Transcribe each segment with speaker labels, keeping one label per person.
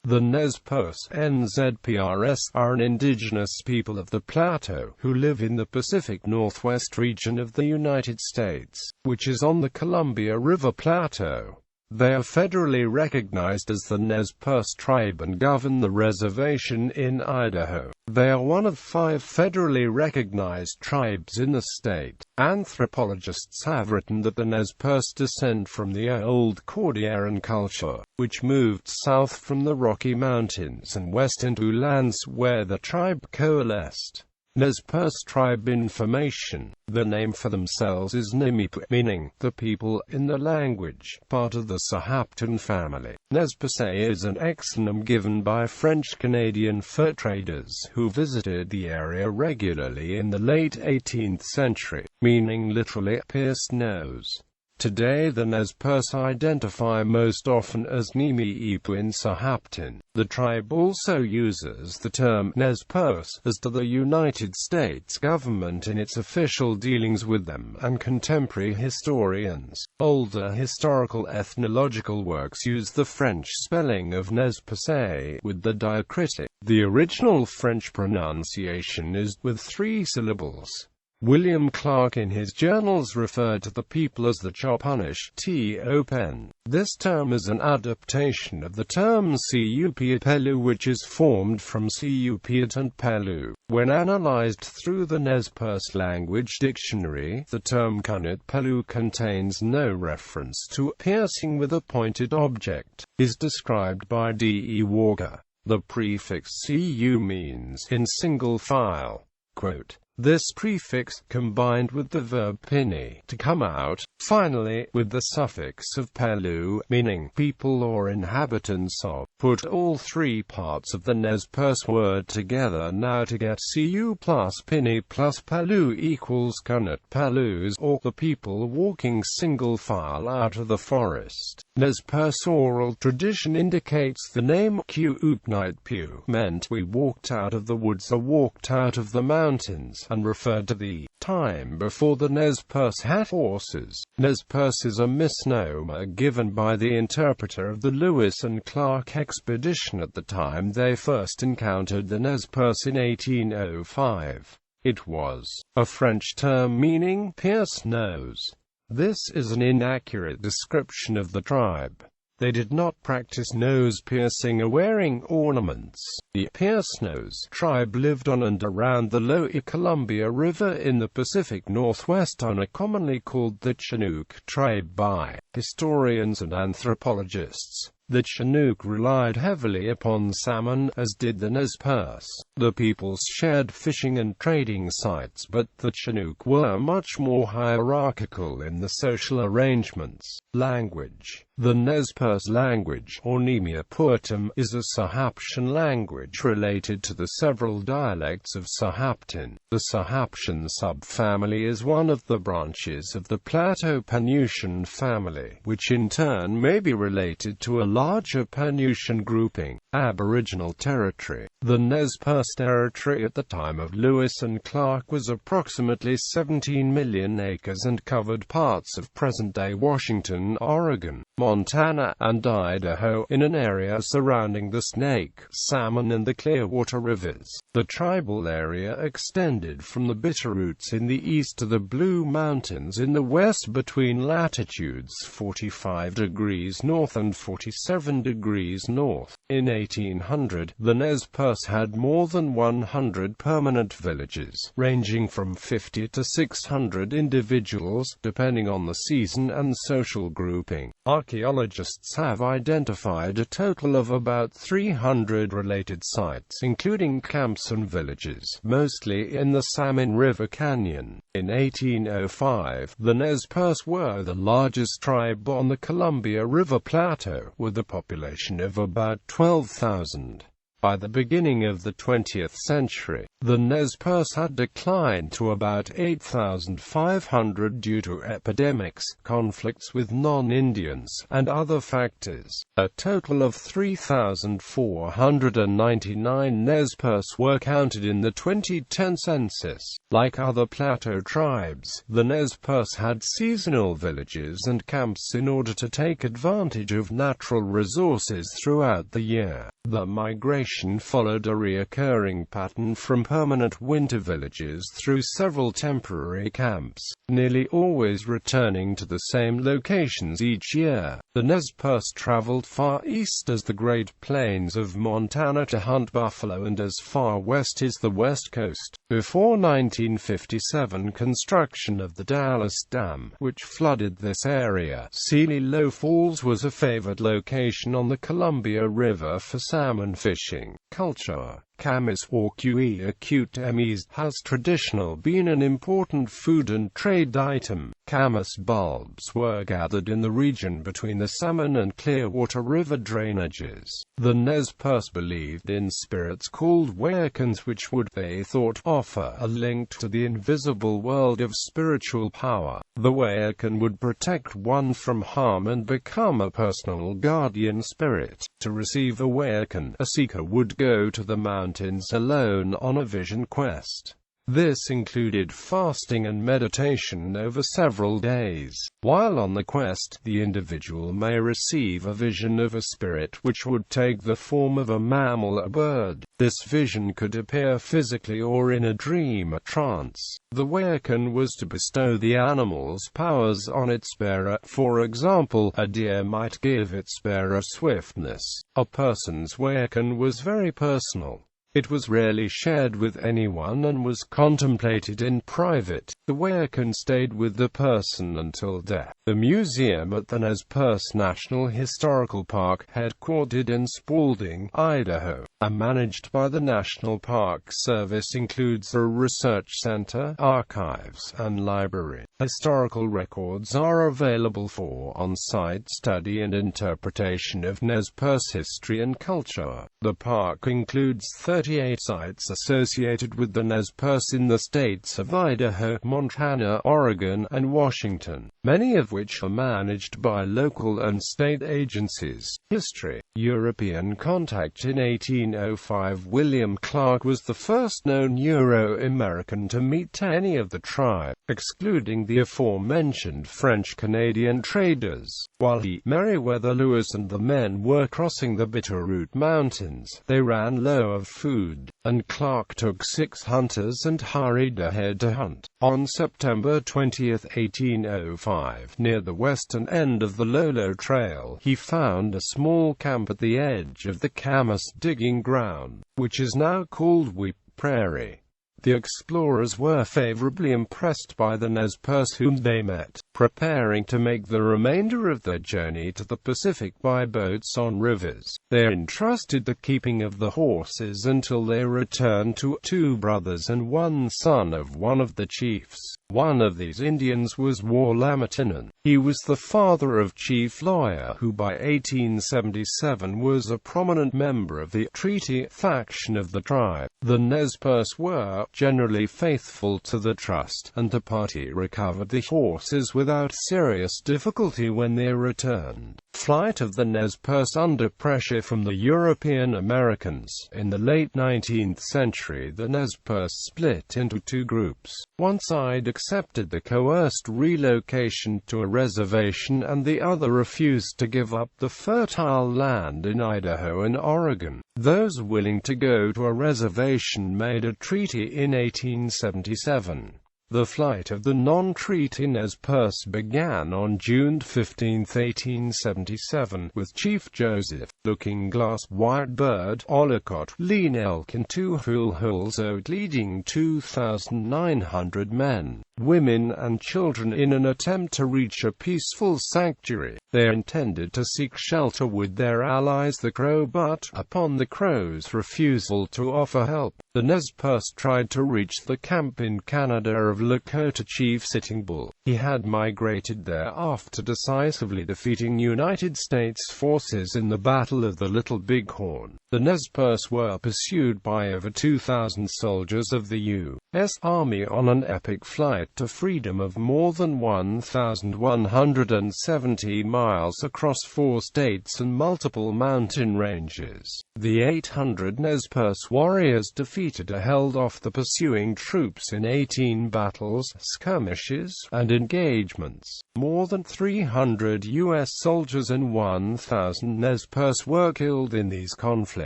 Speaker 1: The Nez Perce ( ɛnɛzˈpɜːrs) are an indigenous people of the Plateau, who live in the Pacific Northwest region of the United States, which is on the Columbia River Plateau. They are federally recognized as the Nez Perce Tribe and govern the reservation in Idaho. They are one of 5 federally recognized tribes in the state. Anthropologists have written that the Nez Perce descend from the Old Cordilleran Culture, which moved south from the Rocky Mountains and west into ULAN, where the tribe coalesced. Nez Perce Tribe information. The name for themselves is ʻnɛzˈpɜːrs, meaning the people in the language, part of the Sahaptin family. Nez Perce is an exonym given by French-Canadian fur traders who visited the area regularly in the late 18th century, meaning literally pierced nose. Today the Nez Perce identify most often as ʻnɛzˈpɜːrs in Sahaptin. The tribe also uses the term Nez Perce as to the United States government in its official dealings with them and contemporary historians. Older historical ethnological works use the French spelling of Nez Perce with the diacritic. The original French pronunciation is with 3 syllables. William Clark in his journals referred to the people as the Chopunish Topen. This term is an adaptation of the term Cup'pelu, which is formed from Cup'it and Pelu. When analyzed through the Nez Perce language dictionary, the term Cunit-Pelu contains no reference to piercing with a pointed object, is described by D. E. Walker. The prefix cu means in single file. Quote, this prefix, combined with the verb pini, to come out, finally, with the suffix of pelu, meaning people or inhabitants of, put all 3 parts of the Nez Perce word together now to get cu plus pini plus pelu equals Cunit Pelus, or the people walking single file out of the forest. Nez Perce oral tradition indicates the name Cu'upnightpu meant we walked out of the woods or walked out of the mountains, and referred to the time before the Nez Perce had horses. Nez Perce is a misnomer given by the interpreter of the Lewis and Clark expedition at the time they first encountered the Nez Perce in 1805. It was a French term meaning pierced nose. This is an inaccurate description of the tribe. They did not practice nose piercing or wearing ornaments. The pierce-nose tribe lived on and around the lower Columbia River in the Pacific Northwest and are commonly called the Chinook Tribe by historians and anthropologists. The Chinook relied heavily upon salmon, as did the Nez Perce. The peoples shared fishing and trading sites, but the Chinook were much more hierarchical in the social arrangements. Language. The Nez Perce language, or ʻnɛzˈpɜːrs, is a Sahaptin language related to the several dialects of Sahaptin. The Sahaptin subfamily is one of the branches of the Plateau-Penutian family, which in turn may be related to a larger Penutian grouping, Aboriginal territory. The Nez Perce territory at the time of Lewis and Clark was approximately 17 million acres and covered parts of present-day Washington, Oregon, Montana, and Idaho, in an area surrounding the Snake, Salmon, and the Clearwater rivers. The tribal area extended from the Bitterroots in the east to the Blue Mountains in the west between latitudes 45 degrees north and 47 degrees north. In 1800, the Nez Perce had more than 100 permanent villages, ranging from 50 to 600 individuals, depending on the season and social grouping. Archaeologists have identified a total of about 300 related sites, including camps and villages, mostly in the Salmon River Canyon. In 1805, the Nez Perce were the largest tribe on the Columbia River Plateau, with a population of about 12,000. By the beginning of the 20th century, the Nez Perce had declined to about 8,500 due to epidemics, conflicts with non-Indians, and other factors. A total of 3,499 Nez Perce were counted in the 2010 census. Like other plateau tribes, the Nez Perce had seasonal villages and camps in order to take advantage of natural resources throughout the year. The migration followed a recurring pattern from permanent winter villages through several temporary camps, nearly always returning to the same locations each year. The Nez Perce traveled far east as the Great Plains of Montana to hunt buffalo and as far west as the West Coast. Before 1957, construction of the Dallas Dam, which flooded this area, Sealy Low Falls was a favored location on the Columbia River for salmon fishing. Culture. Camas or Qa acute Ms has traditionally been an important food and trade item. Camas bulbs were gathered in the region between the Salmon and Clearwater River drainages. The Nez Perce believed in spirits called Wayakans, which would, they thought, offer a link to the invisible world of spiritual power. The Wayakan would protect one from harm and become a personal guardian spirit. To receive a Wayakan, a seeker would go to the mountains alone on a vision quest. This included fasting and meditation over several days. While on the quest, the individual may receive a vision of a spirit which would take the form of a mammal or bird. This vision could appear physically or in a dream or trance. The Wayakan was to bestow the animal's powers on its bearer. For example, a deer might give its bearer swiftness. A person's Wayakan was very personal. It was rarely shared with anyone and was contemplated in private. The Wayakan stayed with the person until death. The museum at the Nez Perce National Historical Park, headquartered in Spalding, Idaho, and managed by the National Park Service, includes a research center, archives, and library. Historical records are available for on-site study and interpretation of Nez Perce history and culture. The park includes 38 sites associated with the Nez Perce in the states of Idaho, Montana, Oregon, and Washington, many of which are managed by local and state agencies. History. European contact. In 1805, William Clark was the first known Euro-American to meet any of the tribe, excluding the aforementioned French-Canadian traders. While he, Meriwether Lewis, and the men were crossing the Bitterroot Mountains, they ran low of food, and Clark took 6 hunters and hurried ahead to hunt. On September 20, 1805, near the western end of the Lolo Trail, he found a small camp at the edge of the Camas digging ground, which is now called Weep Prairie. The explorers were favorably impressed by the Nez Perce whom they met, preparing to make the remainder of their journey to the Pacific by boats on rivers. They entrusted the keeping of the horses until they returned to 2 brothers and 1 son of one of the chiefs. One of these Indians was Warlamatinen. He was the father of Chief Lawyer, who by 1877 was a prominent member of the treaty faction of the tribe. The Nez Perce were generally faithful to the trust, and the party recovered the horses without serious difficulty when they returned. Flight of the Nez Perce under pressure from the European Americans. In the late 19th century, the Nez Perce split into 2 groups. One side accepted the coerced relocation to a reservation, and the other refused to give up the fertile land in Idaho and Oregon. Those willing to go to a reservation made a treaty in 1877. The flight of the non-treaty Nez Perce began on June 15, 1877, with Chief Joseph, Looking Glass, Whitebird, Ollicott, Lean Elk, and 2 Hulhuls out leading 2,900 men, women, and children in an attempt to reach a peaceful sanctuary. They intended to seek shelter with their allies the Crow, but, upon the Crow's refusal to offer help, the Nez Perce tried to reach the camp in Canada of Lakota Chief Sitting Bull. He had migrated there after decisively defeating United States forces in the Battle of the Little Bighorn. The Nez Perce were pursued by over 2,000 soldiers of the U.S. Army on an epic flight to freedom of more than 1,170 miles across 4 states and multiple mountain ranges. The 800 Nez Perce warriors defeated or held off the pursuing troops in 18 battles, skirmishes, and engagements. More than 300 U.S. soldiers and 1,000 Nez Perce were killed in these conflicts.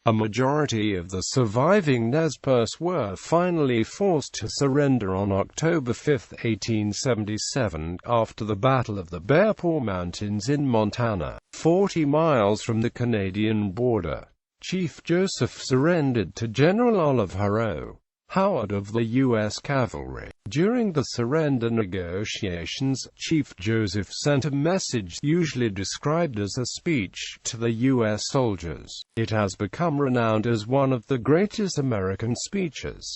Speaker 1: A majority of the surviving Nez Perce were finally forced to surrender on October 5, 1877, after the Battle of the Bear Paw Mountains in Montana, 40 miles from the Canadian border. Chief Joseph surrendered to General Oliver O. Howard of the U.S. Cavalry. During the surrender negotiations, Chief Joseph sent a message usually described as a speech to the U.S. soldiers. It has become renowned as one of the greatest American speeches.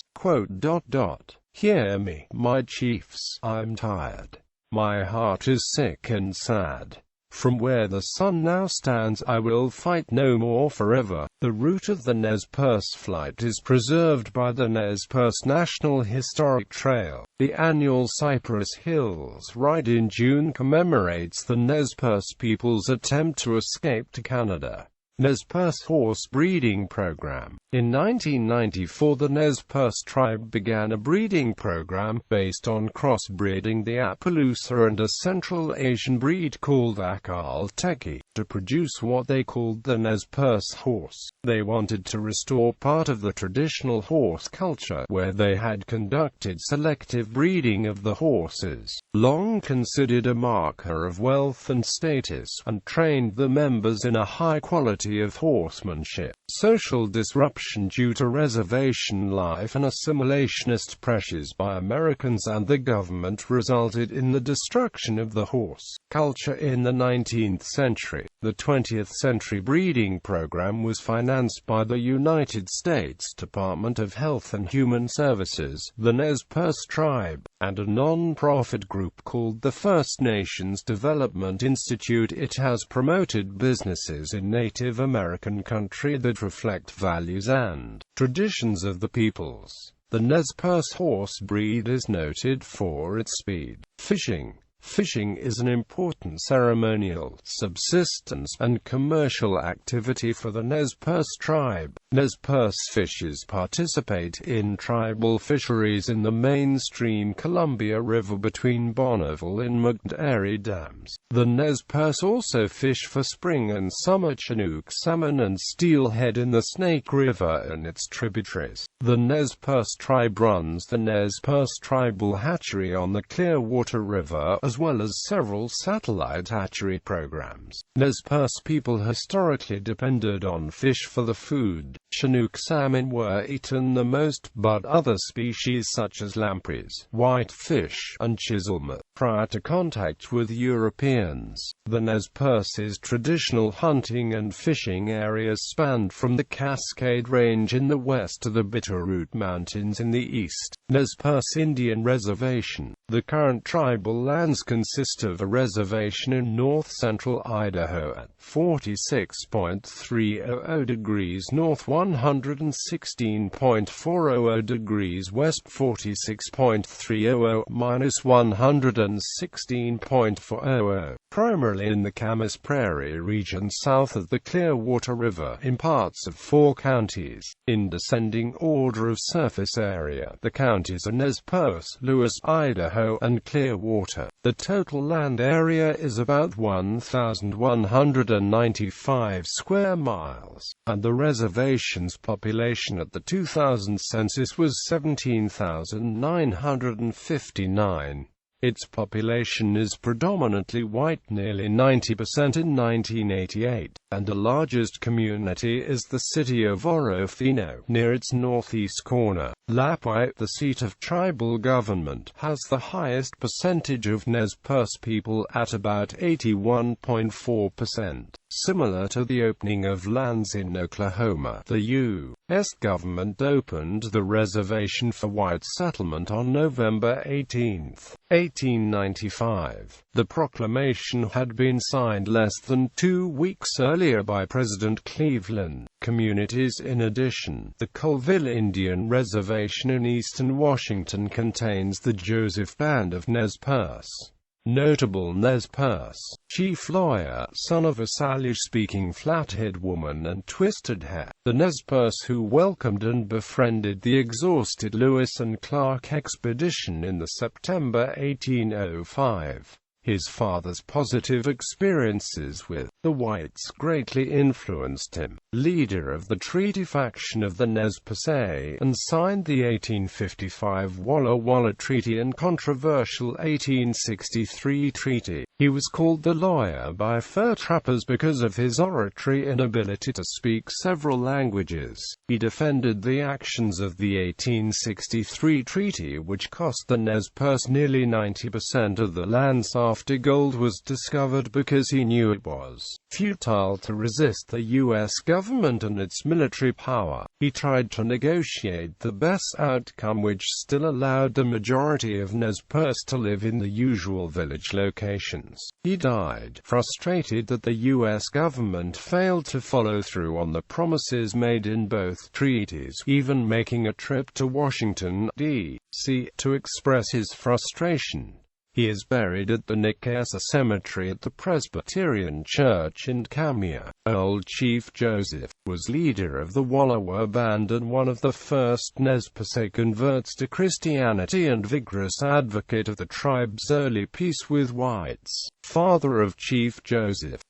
Speaker 1: "Hear me, my chiefs, I'm tired. My heart is sick and sad. From where the sun now stands I will fight no more forever." The route of the Nez Perce flight is preserved by the Nez Perce National Historic Trail. The annual Cypress Hills Ride in June commemorates the Nez Perce people's attempt to escape to Canada. Nez Perce Horse Breeding Program. In 1994, the Nez Perce Tribe began a breeding program based on crossbreeding the Appaloosa and a Central Asian breed called Əkaalteki to produce what they called the Nez Perce horse. They wanted to restore part of the traditional horse culture, where they had conducted selective breeding of the horses, long considered a marker of wealth and status, and trained the members in a high quality of horsemanship. Social disruption due to reservation life and assimilationist pressures by Americans and the government resulted in the destruction of the horse culture in the 19th century. The 20th century breeding program was financed by the United States Department of Health and Human Services, the Nez Perce Tribe, and a non-profit group called the First Nations Development Institute. It has promoted businesses in Native American country that reflect values and traditions of the peoples. The Nez Perce horse breed is noted for its speed. Fishing. Fishing is an important ceremonial, subsistence, and commercial activity for the Nez Perce tribe. Nez Perce fishers participate in tribal fisheries in the mainstream Columbia River between Bonneville and McNairy dams. The Nez Perce also fish for spring and summer Chinook salmon and steelhead in the Snake River and its tributaries. The Nez Perce tribe runs the Nez Perce Tribal Hatchery on the Clearwater River, as well as several satellite hatchery programs. Nez Perce people historically depended on fish for the food. Chinook salmon were eaten the most, but other species such as lampreys, whitefish, and chisellmouth prior to contact with Europeans. The Nez Perce's traditional hunting and fishing areas spanned from the Cascade Range in the west to the Bitterroot Mountains in the east. Nez Perce Indian Reservation. The current tribal lands consist of a reservation in north-central Idaho at 46.300 degrees north, 116.400 degrees west, 46.300 minus 116.400. Primarily in the Camas Prairie region south of the Clearwater River, in parts of 4 counties. In descending order of surface area, the counties are Nez Perce, Lewis, Idaho, and Clearwater. The total land area is about 1,195 square miles, and the reservation's population at the 2000 census was 17,959. Its population is predominantly white, nearly 90% in 1988, and the largest community is the city of Orofino, near its northeast corner. Lapwai, the seat of tribal government, has the highest percentage of Nez Perce people at about 81.4%. Similar to the opening of lands in Oklahoma, the U.S. government opened the reservation for white settlement on November 18, 1895. The proclamation had been signed less than 2 weeks earlier by President Cleveland. Communities. In addition, the Colville Indian Reservation in eastern Washington contains the Joseph Band of Nez Perce. Notable Nez Perce chief lawyer, son of a Salish-speaking Flathead woman and twisted hair. The Nez Perce who welcomed and befriended the exhausted Lewis and Clark expedition in the September 1805. His father's positive experiences with the whites greatly influenced him. Leader of the treaty faction of the Nez Perce, and signed the 1855 Walla Walla Treaty and controversial 1863 treaty. He was called the lawyer by fur trappers because of his oratory and ability to speak several languages. He defended the actions of the 1863 treaty, which cost the Nez Perce nearly 90% of the lands after gold was discovered, because he knew it was futile to resist the U.S. government and its military power. He tried to negotiate the best outcome, which still allowed the majority of Nez Perce to live in the usual village locations. He died frustrated that the U.S. government failed to follow through on the promises made in both treaties, even making a trip to Washington, D.C., to express his frustration. He is buried at the Nicaisa Cemetery at the Presbyterian Church in Camia. Old Chief Joseph was leader of the Wallowa Band and one of the first Nez Perce converts to Christianity and vigorous advocate of the tribe's early peace with whites. Father of Chief Joseph,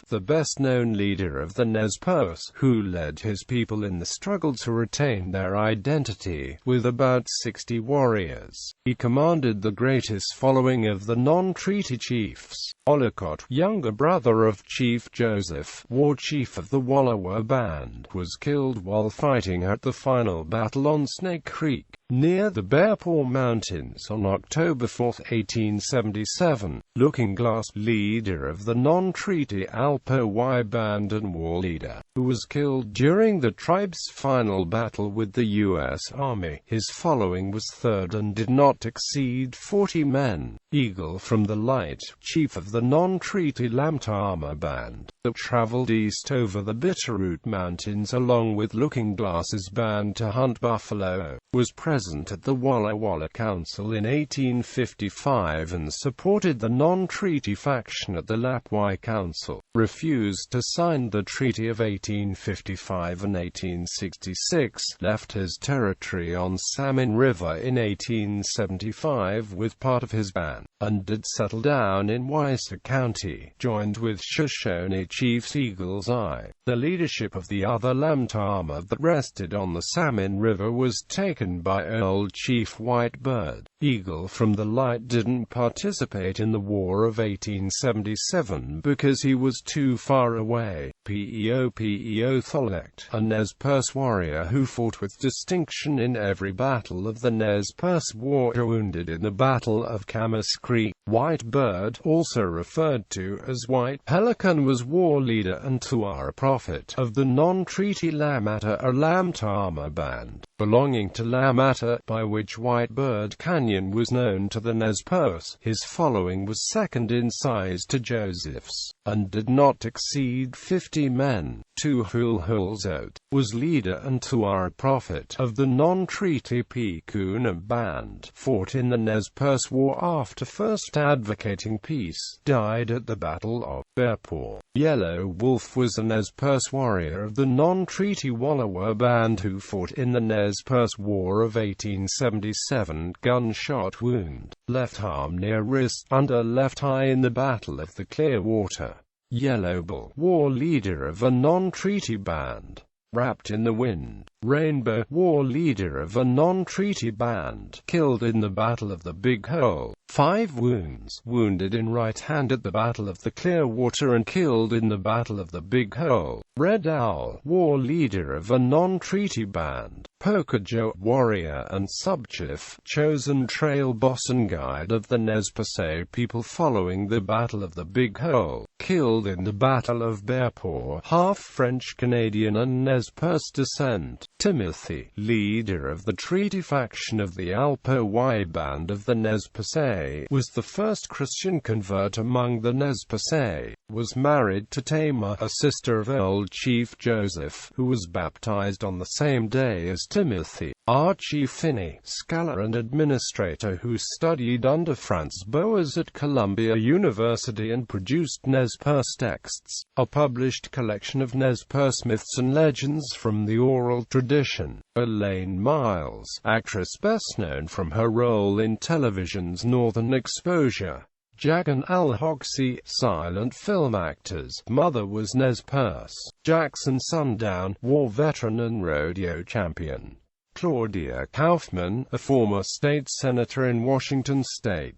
Speaker 1: the best-known leader of the Nez Perce, who led his people in the struggle to retain their identity, with about 60 warriors. He commanded the greatest following of the non-treaty chiefs. Olcott, younger brother of Chief Joseph, war chief of the Wallowa Band, was killed while fighting at the final battle on Snake Creek, near the Bear Paw Mountains on October 4, 1877. Looking Glass, leader of the non-treaty Alpo-Y Band and war leader, who was killed during the tribe's final battle with the U.S. Army. His following was third and did not exceed 40 men. Eagle from the Light, chief of the non-treaty Lamtama Band, that traveled east over the Bitterroot Mountains along with Looking Glass's band to hunt buffalo, was present at the Walla Walla Council in 1855 and supported the non-treaty faction at the Lapwai Council, refused to sign the Treaty of 1855 and 1866, left his territory on Salmon River in 1875 with part of his band, and did settle down in Weiser County, joined with Shoshone chiefs Eagle's Eye. The leadership of the other Lamtama that rested on the Salmon River was taken by Old Chief Whitebird. Eagle from the Light didn't participate in the War of 1877 because he was too far away. Peo Tholect, a Nez Perce warrior who fought with distinction in every battle of the Nez Perce War, wounded in the Battle of Camas Creek. Whitebird, also referred to as White Pelican, was war leader and Tuara prophet of the non-treaty Lamata, a Lamtama band belonging to Lamata, by which Whitebird Canyon was known to the Nez Perce. His following was second in size to Joseph's, and did not exceed 50 men. Tuhulhulzot was leader and Tuara prophet of the non-treaty Pikuna band, fought in the Nez Perce War after first advocating peace, died at the Battle of Bear Paw. Yellow Wolf was a Nez Perce warrior of the non-treaty Wallowa Band who fought in the Nez Perce War of 1877, gunshot wound, left arm near wrist, under left eye in the Battle of the Clearwater. Yellow Bull, war leader of a non-treaty band, wrapped in the wind. Rainbow, war leader of a non-treaty band, killed in the Battle of the Big Hole. 5 wounds, wounded in right hand at the Battle of the Clearwater and killed in the Battle of the Big Hole. Red Owl, war leader of a non-treaty band, Pocojo, warrior and subchief, chosen trail boss and guide of the Nez Perce people following the Battle of the Big Hole, killed in the Battle of Bear Paw, half French-Canadian and Nez Perce descent. Timothy, leader of the treaty faction of the Alpo-Y band of the Nez Perce, was the first Christian convert among the Nez Perce, was married to Tamar, a sister of old Chief Joseph, who was baptized on the same day as Timothy. Archie Finney, scholar and administrator who studied under Franz Boas at Columbia University and produced Nez Perce texts, a published collection of Nez Perce myths and legends from the oral tradition. Elaine Miles, actress best known from her role in television's Northern Exposure. Jagan Al-Hoxie, silent film actors. Mother was Nez Perce. Jackson Sundown, war veteran and rodeo champion. Claudia Kaufman, a former state senator in Washington state.